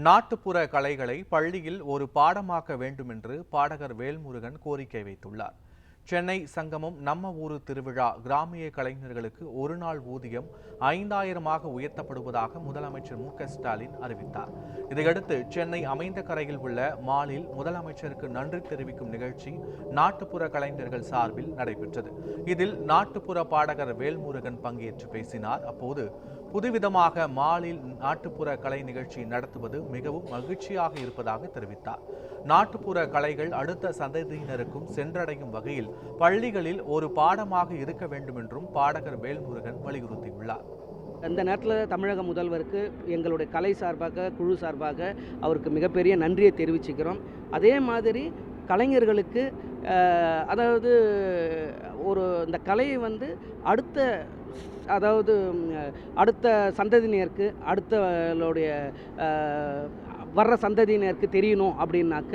நாட்டுப்புற கலைகளை பள்ளியில் ஒரு பாடமாக்க வேண்டும் என்று பாடகர் வேல்முருகன் கோரிக்கை வைத்துள்ளார். சென்னை சங்கமம் நம்ம ஊரு திருவிழா கிராமிய கலைஞர்களுக்கு ஒரு நாள் ஊதியம் 5000 உயர்த்தப்படுவதாக முதலமைச்சர் மு.க.ஸ்டாலின் அறிவித்தார். இதையடுத்து சென்னை அமைந்த கரையில் உள்ள மாலில் முதலமைச்சருக்கு நன்றி தெரிவிக்கும் நிகழ்ச்சி நாட்டுப்புற கலைஞர்கள் சார்பில் நடைபெற்றது. இதில் நாட்டுப்புற பாடகர் வேல்முருகன் பங்கேற்று பேசினார். அப்போது புதுவிதமாக மாலில் நாட்டுப்புற கலை நிகழ்ச்சி நடத்துவது மிகவும் மகிழ்ச்சியாக இருப்பதாக தெரிவித்தார். நாட்டுப்புற கலைகள் அடுத்த சந்ததியினருக்கும் சென்றடையும் வகையில் பள்ளிகளில் ஒரு பாடமாக இருக்க வேண்டும் என்றும் பாடகர் வேல்முருகன் வலியுறுத்தியுள்ளார். இந்த நேரத்தில் தமிழக முதல்வருக்கு எங்களுடைய கலை சார்பாக குழு சார்பாக அவருக்கு மிகப்பெரிய நன்றியை தெரிவிச்சுக்கிறோம். அதே மாதிரி கலைஞர்களுக்கு அதாவது இந்த கலையை அடுத்த சந்ததியினருக்கு வர்ற சந்ததியினருக்கு தெரியணும் அப்படின்னாக்க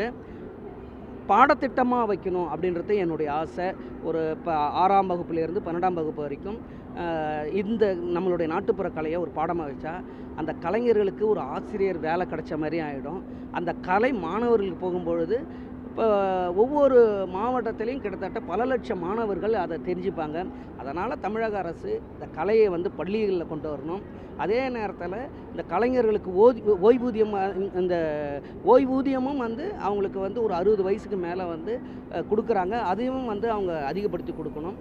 பாடத்திட்டமாக வைக்கணும் அப்படின்றது என்னுடைய ஆசை. இப்போ 6ஆம் வகுப்புலேருந்து 12ஆம் வகுப்பு வரைக்கும் இந்த நம்மளுடைய நாட்டுப்புற கலையை ஒரு பாடமாக வச்சா அந்த கலைஞர்களுக்கு ஒரு ஆசிரியர் வேலை கிடைச்ச மாதிரி ஆகிடும். அந்த கலை மாணவர்களுக்கு போகும்பொழுது இப்போ ஒவ்வொரு மாவட்டத்திலையும் கிட்டத்தட்ட பல லட்சம் மாணவர்கள் அதை தெரிஞ்சுப்பாங்க. அதனால் தமிழக அரசு இந்த கலையை பள்ளிகளில் கொண்டு வரணும். அதே நேரத்தில் இந்த கலைஞர்களுக்கு ஓய்வூதியமும் அவங்களுக்கு ஒரு 60 வயசுக்கு மேலே கொடுக்குறாங்க. அதையும் அவங்க அதிகப்படுத்தி கொடுக்கணும்.